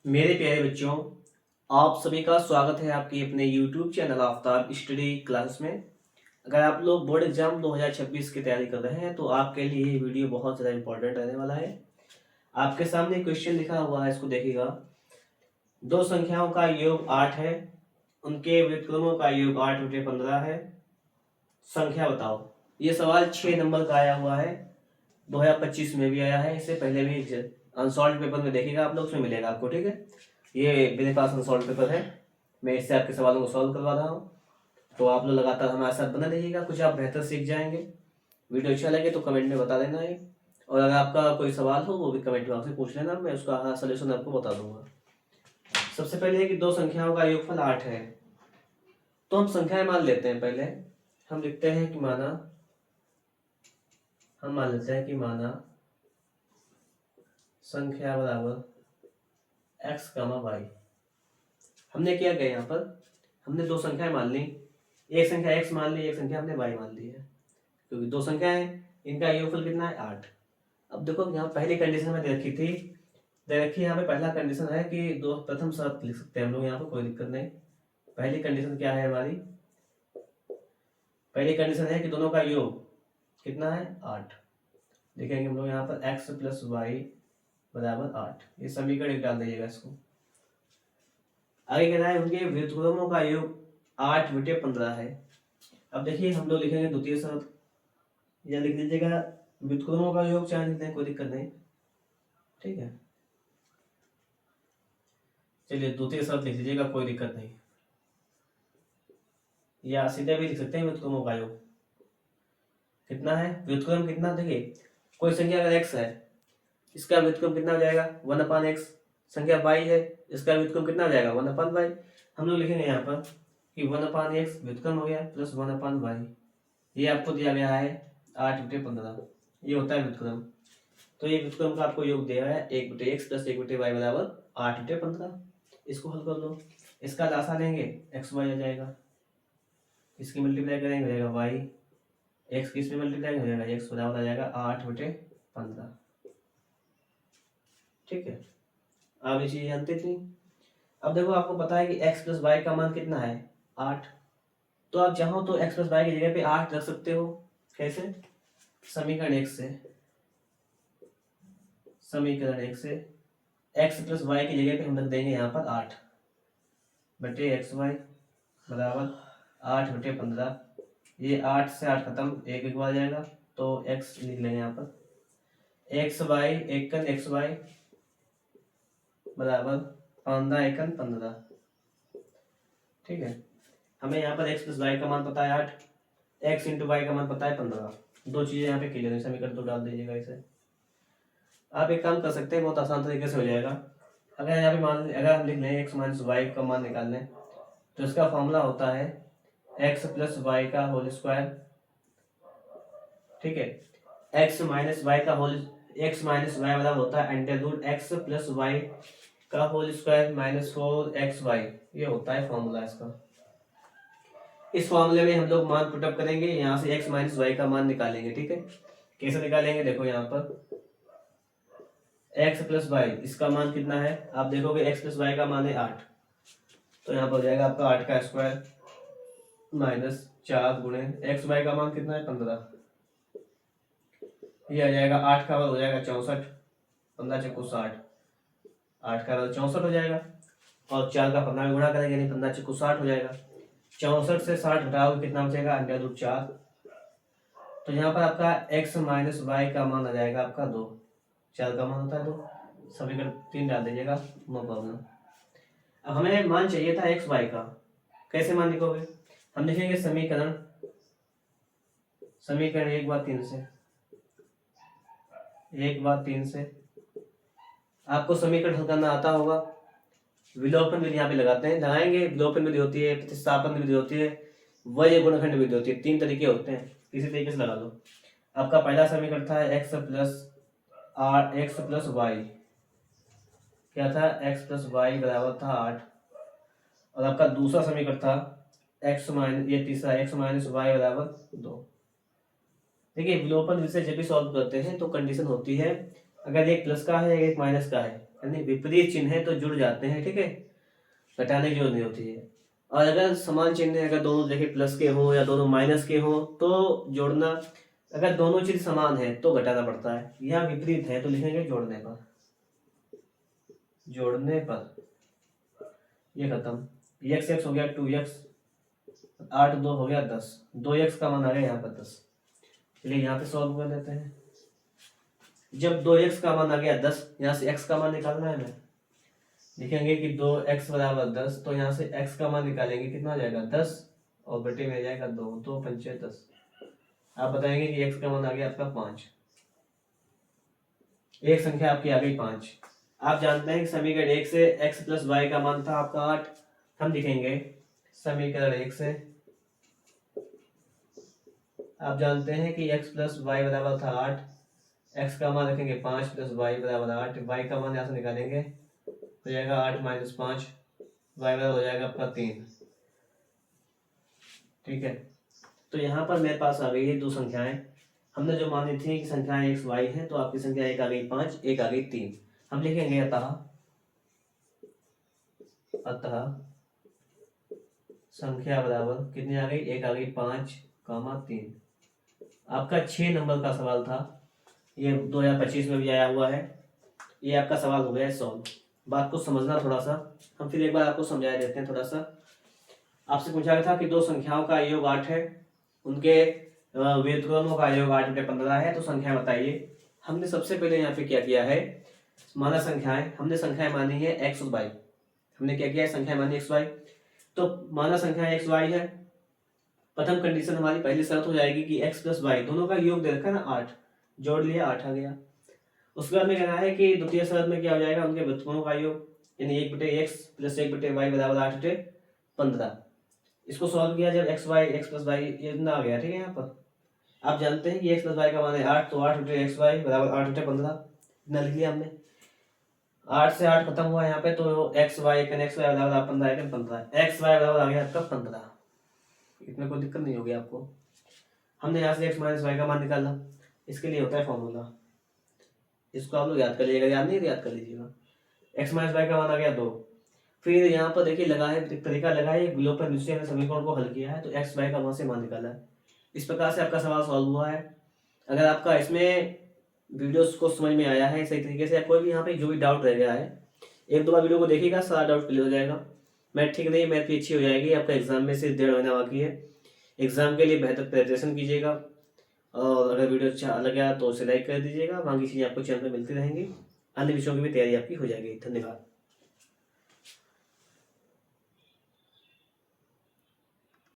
मेरे प्यारे बच्चों, आप सभी का स्वागत है आपके अपने YouTube channel Aftab study classes में। अगर आप लोग बोर्ड एग्जाम 2026 की तैयारी कर रहे हैं तो आपके लिए ये वीडियो बहुत ज़्यादा इंपॉर्टेंट रहने वाला है। आपके सामने क्वेश्चन लिखा हुआ है, इसको देखिएगा। दो संख्याओं का योग 8 है, उनके व्युत्क्रमों का योग 8/15 है, संख्या बताओ। ये सवाल 6 नंबर का आया हुआ है, 2025 में भी आया है, इससे पहले भी अनसॉल्व पेपर में देखिएगा आप लोग, उसमें मिलेगा आपको। ठीक है, ये मेरे पास अनसॉल्व पेपर है, मैं इससे आपके सवालों को सॉल्व करवा रहा हूँ। तो आप लोग लगातार हमारे साथ बने रहिएगा, कुछ आप बेहतर सीख जाएंगे। वीडियो अच्छा लगे तो कमेंट में बता देना है, और अगर आपका कोई सवाल हो वो भी कमेंट बॉक्स में पूछ लेना, मैं उसका सोल्यूशन आपको बता दूंगा। सबसे पहले है कि दो संख्याओं का योगफल 8 है, तो हम संख्याएं मान लेते हैं। पहले हम लिखते हैं कि हम मान लेते हैं कि संख्या बराबर x, y। हमने क्या किया यहाँ पर, हमने दो संख्याएं मान ली, एक संख्या x मान ली, एक संख्या हमने y मान ली है, क्योंकि दो संख्या है, इनका योगफल कितना है 8। अब देखो यहाँ पहली कंडीशन में दे रखी थी, दे रखी यहाँ पे पहला कंडीशन है कि दो प्रथम शर्त लिख सकते हैं हम लोग यहाँ पर, कोई दिक्कत नहीं। पहली कंडीशन क्या है हमारी, पहली कंडीशन है कि दोनों का योग कितना है 8। देखेंगे हम लोग यहाँ पर x + y = 8, ये समीकरण एक डाल दीजिएगा इसको। आगे कहना है उनके व्युत्क्रमों का योग 8/15 है। अब देखिए हम लोग लिखेंगे द्वितीय शर्त, या लिख लीजिएगा व्युत्क्रमों का योग, चाहे लिखते हैं कोई दिक्कत नहीं। ठीक है, चलिए द्वितीय शर्त लिख लीजिएगा, कोई दिक्कत नहीं, या सीधे भी लिख सकते हैं व्युत्क्रमों का योग कितना है। व्युत्क्रम कितना, देखिए कोई संख्या अगर x है, इसका व्युत्क्रम कितना हो जाएगा 1/x। संख्या y है, इसका व्युत्क्रम कितना हो जाएगा 1/y। हम लोग लिखेंगे यहाँ पर कि 1/x व्युत्क्रम हो गया प्लस 1/y, ये आपको दिया गया है 8/15, ये होता है व्युत्क्रम। तो ये व्युत्क्रम का आपको योग दिया है 1/x + 1/y = 8/15। इसको हल कर लो, इसका लासा लेंगे xy आ जाएगा, इसकी मल्टीप्लाई करेंगे हो जाएगा y, x किस में मल्टीप्लाई हो जाएगा x बराबर आ जाएगा 8/15। ठीक है, आप ये चीज जानते थे। अब देखो आपको पता है कि x + y का मान कितना है 8, तो आप चाहो तो x + y की जगह पे 8 रख सकते हो। कैसे, समीकरण 1 से, x + y की जगह पे हम रख देंगे यहाँ पर 8/xy बराबर 8/15। ये 8 से 8 खत्म, एक बार जाएगा तो x लिख लेंगे यहाँ पर, xy xy बराबर 15 ठीक है, हमें यहाँ पर x + y का मान पता है 8, x × y का मान पता है 15। दो चीजें यहाँ पे क्लियर है, समीकरण तो डाल दीजिएगा इसे। आप एक काम कर सकते हैं, बहुत आसान तरीके से हो जाएगा। अगर यहाँ पे अगर हम लिख लें x - y का मान निकाल लें, तो इसका फॉर्मूला होता है x + y का होल स्क्वायर। ठीक है, x - y बराबर होता है √x + y का होल स्क्वायर -4xy, ये होता है फॉर्मूला इसका। इस फॉर्मूले में हम लोग मान पुटअप करेंगे, यहाँ से x - y का मान निकालेंगे। ठीक है, कैसे निकालेंगे, देखो यहाँ पर x + y, इसका मान कितना है, आप देखोगे x + y का मान है 8, तो यहाँ पर हो जाएगा आपका 8 का स्क्वायर -4 गुणे x y का मान कितना है 15, ये आ जाएगा 8 का वर्ग हो जाएगा 64, 15 × 60, 8 का वर्ग 64 हो जाएगा, और 4 का 15 में गुणा करेंगे यानी 15 × 60 हो जाएगा। 64 से 60 घटाओगे कितना बचेगा √4, तो यहाँ पर आपका x - y का मान आ जाएगा आपका 2, 4 का मान होता है 2, समीकरण 3 डाल दीजिएगा, नो प्रॉब्लम। अब हमें मान चाहिए था x y का, कैसे मान लिखोगे, हम लिखेंगे समीकरण 1/3 से आपको समीकरण हल करना आता होगा। विलोपन विधि यहाँ पे लगाएंगे, विलोपन विधि होती है, प्रतिस्थापन विधि होती है, वज्र गुणनखंड विधि होती है, 3 तरीके होते हैं, किसी तरीके से लगा लो। आपका पहला समीकरण था x + y, क्या था x + y बराबर था 8, और आपका दूसरा समीकरण था तीसरा x - y बराबर 2। देखिए विलोपन विधि से जब भी सॉल्व करते हैं तो कंडीशन होती है, अगर एक प्लस का है एक माइनस का है यानी विपरीत चिन्ह है तो जुड़ जाते हैं, ठीक है, घटाने की जरूरत नहीं होती है। और अगर समान चिन्ह है, अगर दोनों देखिए प्लस के हो या दोनों माइनस के हो तो जोड़ना, अगर दोनों चीज समान है तो घटाना पड़ता है, या विपरीत है तो लिखेंगे जोड़ने पर। जोड़ने पर ये खत्म, एक्स एक्स हो गया 2x, 8 2 हो गया 10, 2x का मान आ गया यहाँ पर 10। चलिए यहाँ पे सॉल्व कर लेते हैं। जब 2x का मान आ गया 10, यहाँ से x का मान निकालना है हमें, लिखेंगे कि 2x बराबर 10, तो यहाँ से x का मान निकालेंगे, कितना आ जाएगा 10, और बटे में जाएगा 2, 2 पंचे 10। आप बताएंगे कि x का मान आ गया आपका 5, एक संख्या आपकी आ गई 5। आप जानते हैं कि समीकरण 1 से x प्लस वाई का मान था आपका 8, हम लिखेंगे समीकरण 1 से, आप जानते हैं कि x प्लस वाई बराबर था 8, x का मान रखेंगे 5 प्लस वाई बराबर 8, y का मान यहाँ से निकालेंगे, हो जाएगा 8 माइनस 5, वाई बराबर हो जाएगा आपका 3, ठीक है। तो यहाँ पर मेरे पास आ गई है दो संख्याएं, हमने जो मानी थी कि संख्याएं x y है, तो आपकी संख्या एक आ गई 5, एक आ गई 3। हम लिखेंगे अतः संख्या बराबर कितनी आ गई, एक आ गई 5, 3। आपका 6 नंबर का सवाल था, ये 2025 में भी आया हुआ है, ये आपका सवाल हो गया सॉल्व। बात को समझना थोड़ा सा, हम फिर एक बार आपको समझा देते हैं थोड़ा सा। आपसे पूछा गया था कि दो संख्याओं का योग 8 है, उनके व्युत्क्रमों का योग 8/15 है, तो संख्या बताइए। हमने सबसे पहले यहाँ पे क्या किया है, माना संख्याएं, हमने संख्याएं मानी है एक्स और वाई। हमने क्या किया है, संख्याएं मानी एक्स वाई, तो माना संख्या एक्स वाई है। प्रथम कंडीशन हमारी पहली शर्त हो जाएगी कि x प्लस वाई दोनों का योग दे रखा है ना 8, जोड़ लिया 8 आ गया। उसके बाद में कहना है कि द्वितीय शर्त में क्या हो जाएगा, उनके व्युत्क्रमों का योग, यानी 1/x प्लस 1/y बराबर 8/15। इसको सॉल्व किया जब x प्लस वाई ये इतना आ गया, ठीक है। यहाँ पर आप जानते हैं कि x प्लस वाई का मान है 8, तो 8/xy बराबर 8/15, इतना लिख लिया हमने। 8 से 8 खत्म हुआ यहाँ पे, तो x y बराबर 15 x y बराबर आ गया आपका 15। इसमें कोई दिक्कत नहीं होगी आपको। हमने यहाँ से x माइनस वाई का मान निकाला, इसके लिए होता है फॉर्मूला, इसको आप लोग याद कर लीजिएगा, याद नहीं याद कर लीजिएगा। x माइनस वाई का मान आ गया 2। फिर यहाँ पर देखिए लगा है तरीका लगा है, विलोपन निश्चय समीकरण को हल किया है, तो x वाई का वहां से मान निकाला है। इस प्रकार से आपका सवाल सॉल्व हुआ है। अगर आपका इसमें वीडियोस को समझ में आया है सही तरीके से, या कोई भी यहाँ पे जो भी डाउट रह गया है, एक दो बार वीडियो को देखिएगा, सारा डाउट क्लियर हो जाएगा। मैथ ठीक नहीं, मैथ भी अच्छी हो जाएगी। आपका एग्जाम में सिर्फ 1.5 महीना बाकी है। एग्जाम के लिए बेहतर प्रिपरेशन कीजिएगा, और अगर वीडियो अच्छा लगा तो उसे लाइक कर दीजिएगा। बाकी चीज़ें आपको चैनल पर मिलती रहेंगी, अन्य विषयों की भी तैयारी आपकी हो जाएगी। धन्यवाद।